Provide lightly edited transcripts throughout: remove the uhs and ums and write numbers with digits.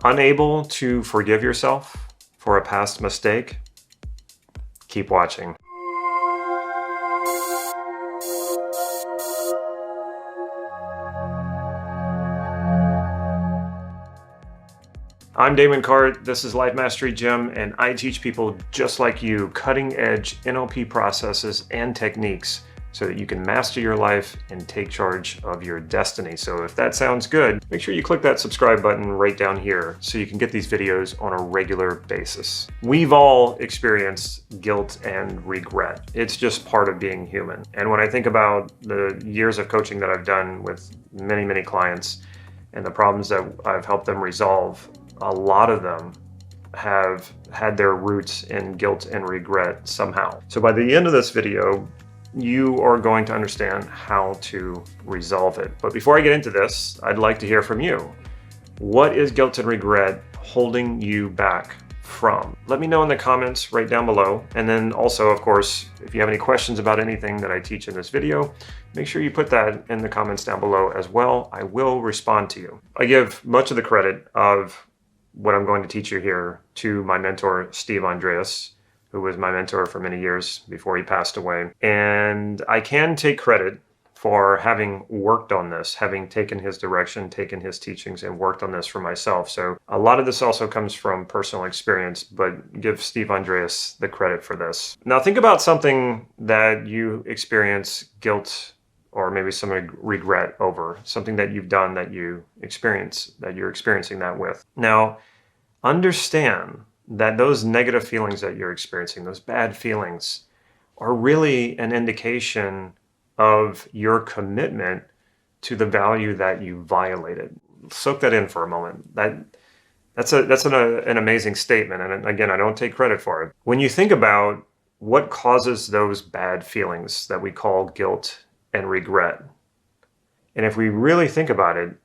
Unable to forgive yourself for a past mistake? Keep watching. I'm Damon Cart, this is Life Mastery Gym, and I teach people just like you cutting-edge NLP processes and techniques so that you can master your life and take charge of your destiny. So if that sounds good, make sure you click that subscribe button right down here so you can get these videos on a regular basis. We've all experienced guilt and regret. It's just part of being human. And when I think about the years of coaching that I've done with many, many clients and the problems that I've helped them resolve, a lot of them have had their roots in guilt and regret somehow. So by the end of this video, you are going to understand how to resolve it. But before I get into this, I'd like to hear from you. What is guilt and regret holding you back from? Let me know in the comments right down below. And then also, of course, if you have any questions about anything that I teach in this video, make sure you put that in the comments down below as well. I will respond to you. I give much of the credit of what I'm going to teach you here to my mentor, Steve Andreas, who was my mentor for many years before he passed away. And I can take credit for having worked on this, having taken his direction, taken his teachings, and worked on this for myself. So a lot of this also comes from personal experience, but give Steve Andreas the credit for this. Now think about something that you experience guilt or maybe some regret over, something that you've done that you're experiencing that with. Now, understand that those negative feelings that you're experiencing, those bad feelings, are really an indication of your commitment to the value that you violated. Soak that in for a moment. That's an amazing statement. And again, I don't take credit for it. When you think about what causes those bad feelings that we call guilt and regret, and if we really think about it,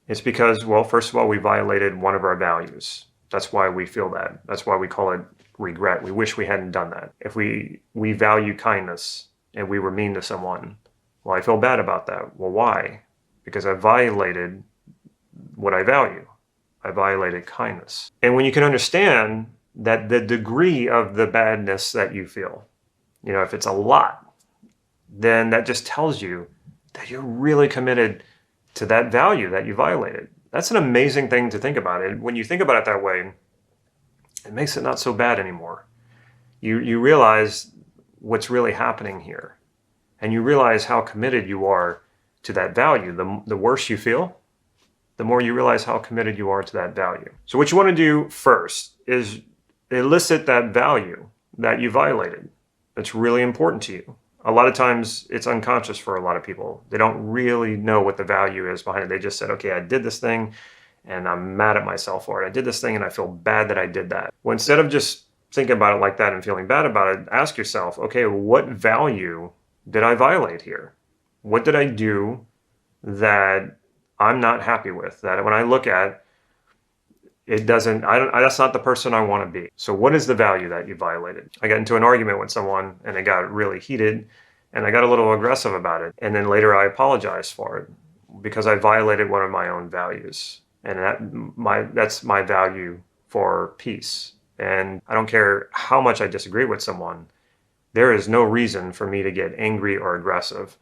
it's because, well, first of all, we violated one of our values. That's why we feel that. That's why we call it regret. We wish we hadn't done that. If we value kindness and we were mean to someone, well, I feel bad about that. Well, why? Because I violated what I value. I violated kindness. And when you can understand that the degree of the badness that you feel, if it's a lot, then that just tells you that you're really committed to that value that you violated. That's an amazing thing to think about. And when you think about it that way, it makes it not so bad anymore. You realize what's really happening here. And you realize how committed you are to that value. The worse you feel, the more you realize how committed you are to that value. So what you want to do first is elicit that value that you violated. That's really important to you. A lot of times it's unconscious for a lot of people. They don't really know what the value is behind it. They just said, okay, I did this thing and I'm mad at myself for it. I did this thing and I feel bad that I did that. Well, instead of just thinking about it like that and feeling bad about it, ask yourself, okay, what value did I violate here? What did I do that I'm not happy with? That when I look at it that's not the person I want to be. So what is the value that you violated? I got into an argument with someone and it got really heated and I got a little aggressive about it. And then later I apologized for it because I violated one of my own values. And that's my value for peace. And I don't care how much I disagree with someone, there is no reason for me to get angry or aggressive.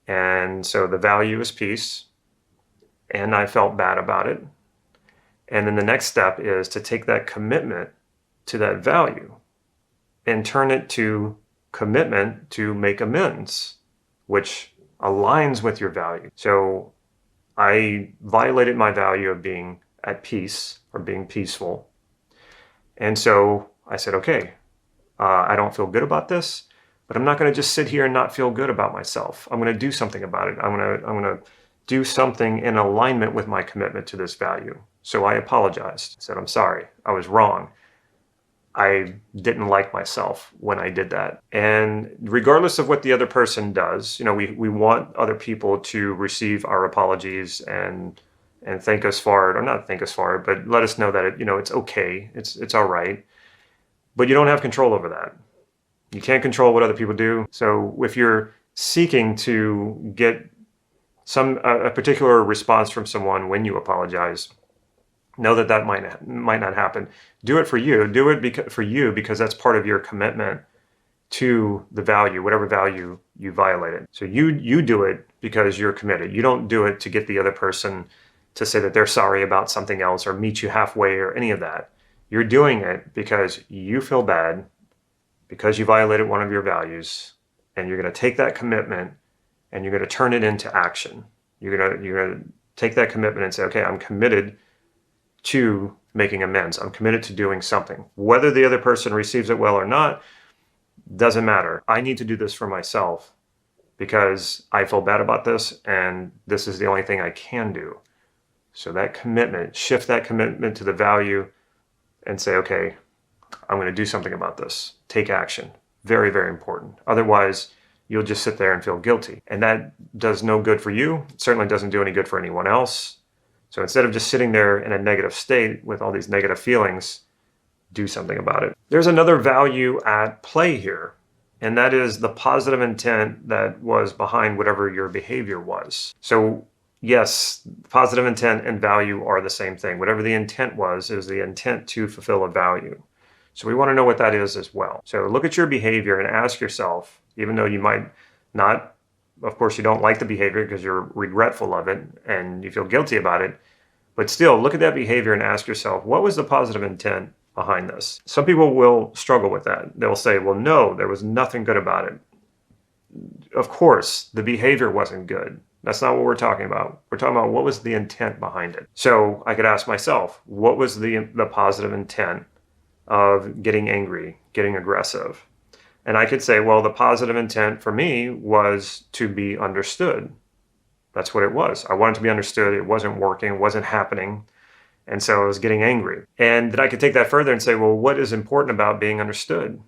And so the value is peace. And I felt bad about it. And then the next step is to take that commitment to that value and turn it to commitment to make amends, which aligns with your value. So I violated my value of being at peace or being peaceful. And so I said, okay, I don't feel good about this, but I'm not going to just sit here and not feel good about myself. I'm going to do something about it. I'm going to do something in alignment with my commitment to this value. So I apologized. I said, I'm sorry, I was wrong. I didn't like myself when I did that. And regardless of what the other person does, we want other people to receive our apologies and thank us for it, or not thank us for it, but let us know that it's okay, it's all right. But you don't have control over that. You can't control what other people do. So if you're seeking to get a particular response from someone when you apologize, Know that that might not happen. Do it for you. Do it for you, because that's part of your commitment to the value, whatever value you violated. So you do it because you're committed. You don't do it to get the other person to say that they're sorry about something else or meet you halfway or any of that. You're doing it because you feel bad, because you violated one of your values, and you're going to take that commitment and you're going to turn it into action. You're going to take that commitment and say, okay, I'm committed to making amends. I'm committed to doing something. Whether the other person receives it well or not, doesn't matter. I need to do this for myself because I feel bad about this, and this is the only thing I can do. So that commitment, shift that commitment to the value and say, okay, I'm going to do something about this. Take action. Very, very important. Otherwise, you'll just sit there and feel guilty. And that does no good for you. It certainly doesn't do any good for anyone else. So instead of just sitting there in a negative state with all these negative feelings, do something about it. There's another value at play here, and that is the positive intent that was behind whatever your behavior was. So yes, positive intent and value are the same thing. Whatever the intent was, is the intent to fulfill a value. So we want to know what that is as well. So look at your behavior and ask yourself, even though you might not, of course, you don't like the behavior because you're regretful of it and you feel guilty about it, but still look at that behavior and ask yourself, what was the positive intent behind this? Some people will struggle with that. They'll say, well, no, there was nothing good about it. Of course, the behavior wasn't good. That's not what we're talking about. We're talking about what was the intent behind it. So I could ask myself, what was the positive intent of getting angry, getting aggressive? And I could say, well, the positive intent for me was to be understood. That's what it was. I wanted to be understood. It wasn't working. It wasn't happening. And so I was getting angry. And then I could take that further and say, well, what is important about being understood?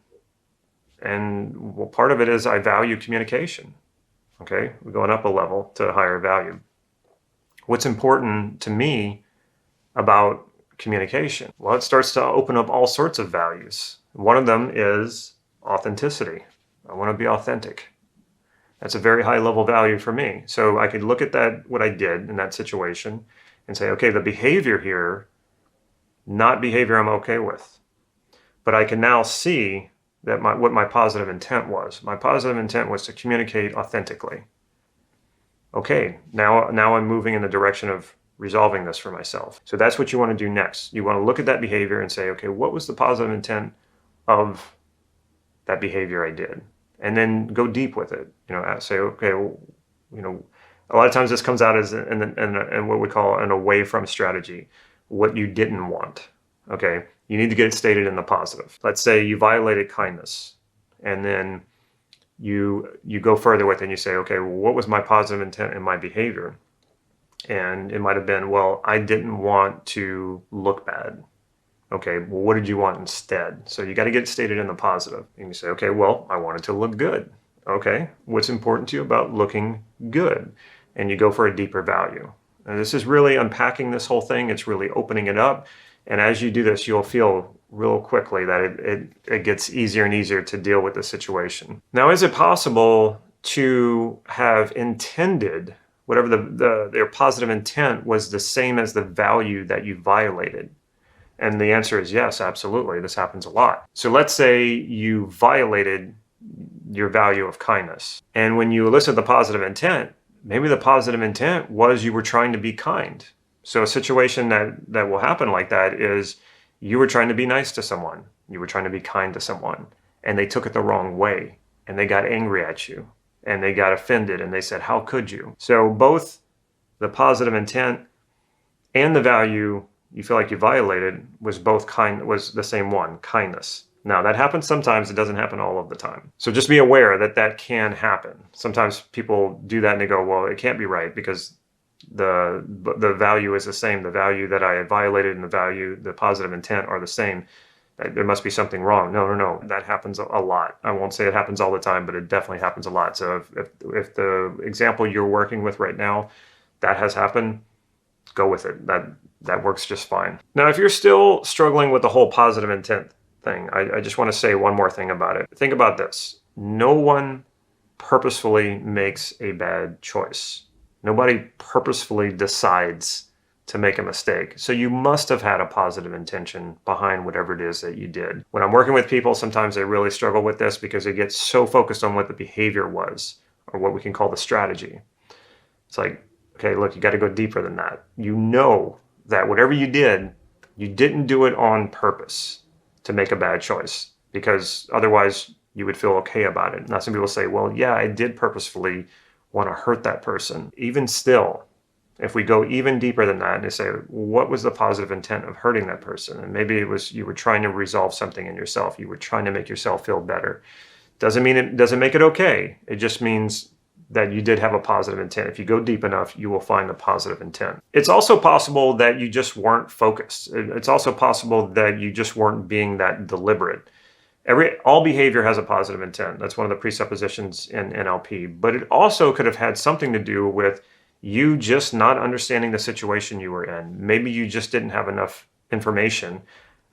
And well, part of it is I value communication. Okay, we're going up a level to a higher value. What's important to me about communication? Well, it starts to open up all sorts of values. One of them is authenticity. I want to be authentic. That's a very high level value for me. So I could look at that, what I did in that situation, and say, okay, the behavior here, not behavior I'm okay with. But I can now see that what my positive intent was. My positive intent was to communicate authentically. Okay, now I'm moving in the direction of resolving this for myself. So that's what you want to do next. You want to look at that behavior and say, okay, what was the positive intent of that behavior I did? And then go deep with it. Say, okay, well, a lot of times this comes out as in what we call an away from strategy, what you didn't want. Okay, you need to get it stated in the positive. Let's say you violated kindness, and then you go further with it and you say, okay, well, what was my positive intent in my behavior? And it might have been, well, I didn't want to look bad. Okay, well, what did you want instead? So you got to get it stated in the positive. And you say, okay, well, I wanted to look good. Okay, what's important to you about looking good? And you go for a deeper value. And this is really unpacking this whole thing. It's really opening it up. And as you do this, you'll feel real quickly that it gets easier and easier to deal with the situation. Now, is it possible to have intended whatever their positive intent was the same as the value that you violated? And the answer is yes, absolutely. This happens a lot. So let's say you violated your value of kindness. And when you elicit the positive intent, maybe the positive intent was you were trying to be kind. So a situation that will happen like that is you were trying to be nice to someone. You were trying to be kind to someone, and they took it the wrong way, and they got angry at you, and they got offended, and they said, how could you? So both the positive intent and the value you feel like you violated was the same one, kindness. Now, that happens sometimes. It doesn't happen all of the time. So just be aware that that can happen. Sometimes people do that and they go, well, it can't be right because the value is the same. The value that I had violated and the positive intent are the same. There must be something wrong. No. That happens a lot. I won't say it happens all the time, but it definitely happens a lot. So if the example you're working with right now, that has happened, go with it. That works just fine. Now, if you're still struggling with the whole positive intent thing, I just want to say one more thing about it. Think about this. No one purposefully makes a bad choice. Nobody purposefully decides to make a mistake. So you must have had a positive intention behind whatever it is that you did. When I'm working with people, sometimes they really struggle with this because they get so focused on what the behavior was, or what we can call the strategy. It's like, okay, look, you got to go deeper than that. You know that whatever you did, you didn't do it on purpose to make a bad choice, because otherwise you would feel okay about it. Now, some people say, well, yeah, I did purposefully want to hurt that person. Even still, if we go even deeper than that and say, what was the positive intent of hurting that person? And maybe it was you were trying to resolve something in yourself. You were trying to make yourself feel better. Doesn't mean it doesn't make it okay. It just means that you did have a positive intent. If you go deep enough, you will find the positive intent. It's also possible that you just weren't focused. It's also possible that you just weren't being that deliberate. All behavior has a positive intent. That's one of the presuppositions in NLP. But it also could have had something to do with you just not understanding the situation you were in. Maybe you just didn't have enough information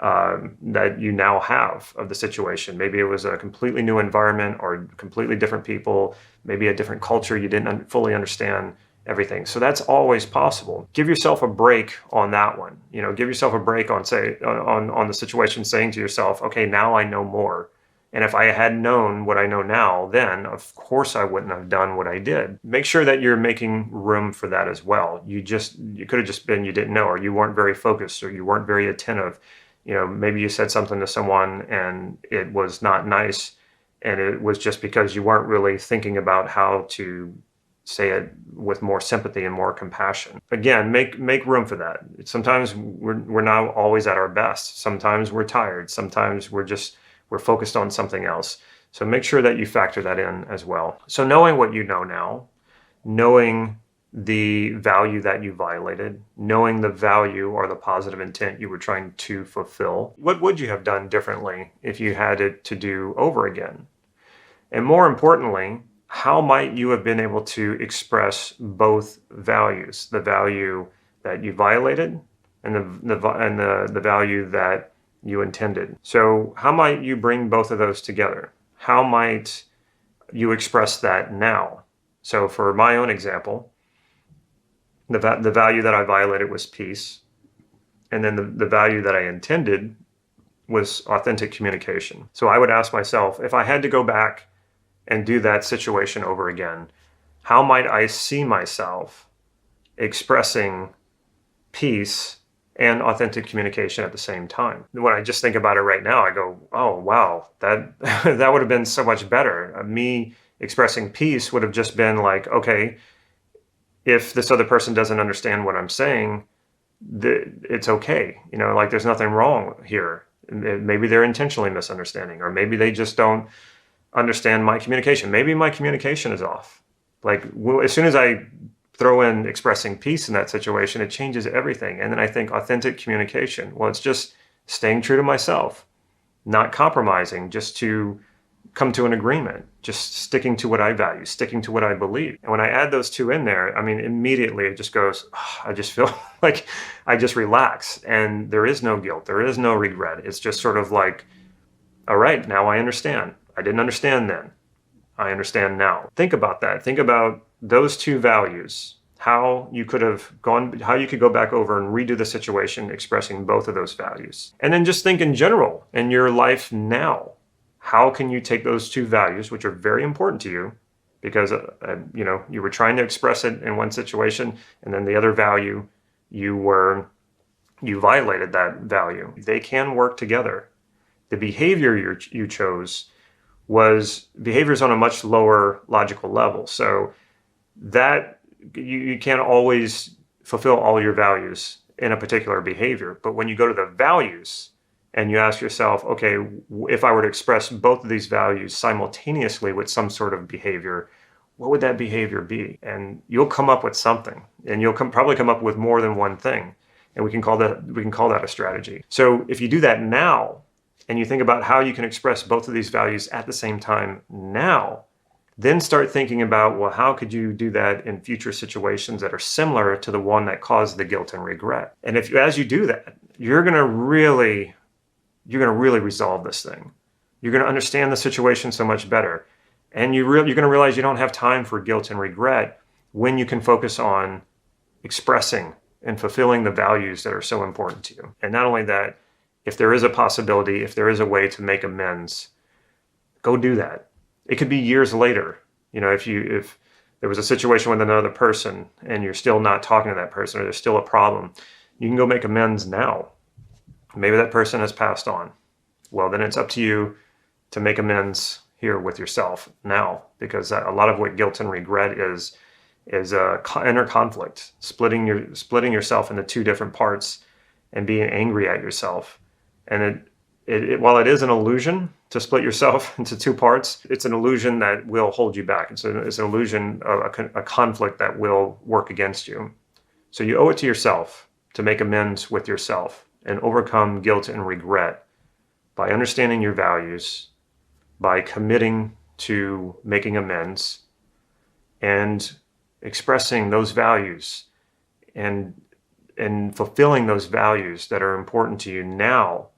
that you now have of the situation. Maybe it was a completely new environment or completely different people, maybe a different culture. You didn't fully understand everything. So that's always possible. Give yourself a break on that one. Give yourself a break on the situation, saying to yourself, okay, now I know more. And if I had known what I know now, then of course I wouldn't have done what I did. Make sure that you're making room for that as well. You could have just been, you didn't know, or you weren't very focused, or you weren't very attentive. Maybe you said something to someone and it was not nice, and it was just because you weren't really thinking about how to say it with more sympathy and more compassion. Again, make room for that. Sometimes we're not always at our best. Sometimes we're tired. Sometimes we're focused on something else. So make sure that you factor that in as well. So knowing what you know now, knowing the value that you violated, knowing the value or the positive intent you were trying to fulfill, what would you have done differently if you had it to do over again? And more importantly, how might you have been able to express both values, the value that you violated and the value that you intended? So how might you bring both of those together? How might you express that now? So for my own example, the value that I violated was peace. And then the value that I intended was authentic communication. So I would ask myself, if I had to go back and do that situation over again, how might I see myself expressing peace and authentic communication at the same time? When I just think about it right now, I go, oh, wow, that that would have been so much better. Me expressing peace would have just been like, okay, if this other person doesn't understand what I'm saying, it's okay. There's nothing wrong here. Maybe they're intentionally misunderstanding, or maybe they just don't understand my communication. Maybe my communication is off. As soon as I throw in expressing peace in that situation, it changes everything. And then I think authentic communication, well, it's just staying true to myself, not compromising, just to come to an agreement, just sticking to what I value, sticking to what I believe. And when I add those two in there, immediately it just goes, I just feel like I just relax, and there is no guilt. There is no regret. It's just sort of like, all right, now I understand. I didn't understand then. I understand now. Think about that. Think about those two values, how you could go back over and redo the situation expressing both of those values. And then just think in general in your life now. How can you take those two values, which are very important to you, because you were trying to express it in one situation, and then the other value, you violated that value. They can work together. The behavior you chose was behaviors on a much lower logical level. So that you can't always fulfill all your values in a particular behavior. But when you go to the values and you ask yourself, okay, if I were to express both of these values simultaneously with some sort of behavior, what would that behavior be? And you'll come up with something, and you'll probably come up with more than one thing. And we can call that a strategy. So if you do that now, and you think about how you can express both of these values at the same time now, then start thinking about, well, how could you do that in future situations that are similar to the one that caused the guilt and regret? And as you do that, you're going to really resolve this thing. You're going to understand the situation so much better. And you're going to realize you don't have time for guilt and regret when you can focus on expressing and fulfilling the values that are so important to you. And not only that, if there is a possibility, if there is a way to make amends, go do that. It could be years later. You know, if there was a situation with another person and you're still not talking to that person, or there's still a problem, you can go make amends now. Maybe that person has passed on. Well, then it's up to you to make amends here with yourself now, because a lot of what guilt and regret is inner conflict, splitting yourself into two different parts and being angry at yourself. And while it is an illusion to split yourself into two parts, it's an illusion that will hold you back. It's an illusion of a conflict that will work against you. So you owe it to yourself to make amends with yourself and overcome guilt and regret by understanding your values, by committing to making amends and expressing those values and fulfilling those values that are important to you now,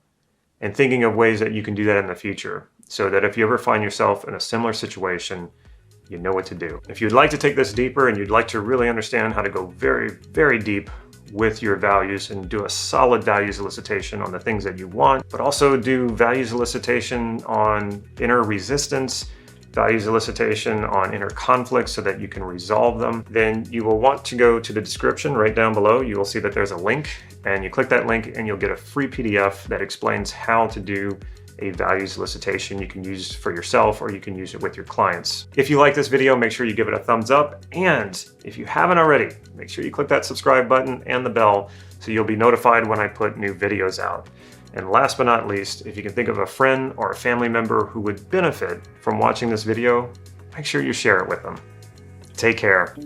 and thinking of ways that you can do that in the future, so that if you ever find yourself in a similar situation, you know what to do. If you'd like to take this deeper and you'd like to really understand how to go very, very deep with your values and do a solid values elicitation on the things that you want, but also do values elicitation on inner resistance, values elicitation on inner conflicts so that you can resolve them, then you will want to go to the description right down below. You will see that there's a link, and you click that link and you'll get a free PDF that explains how to do a values elicitation you can use for yourself, or you can use it with your clients. If you like this video, make sure you give it a thumbs up. And if you haven't already, make sure you click that subscribe button and the bell so you'll be notified when I put new videos out. And last but not least, if you can think of a friend or a family member who would benefit from watching this video, make sure you share it with them. Take care.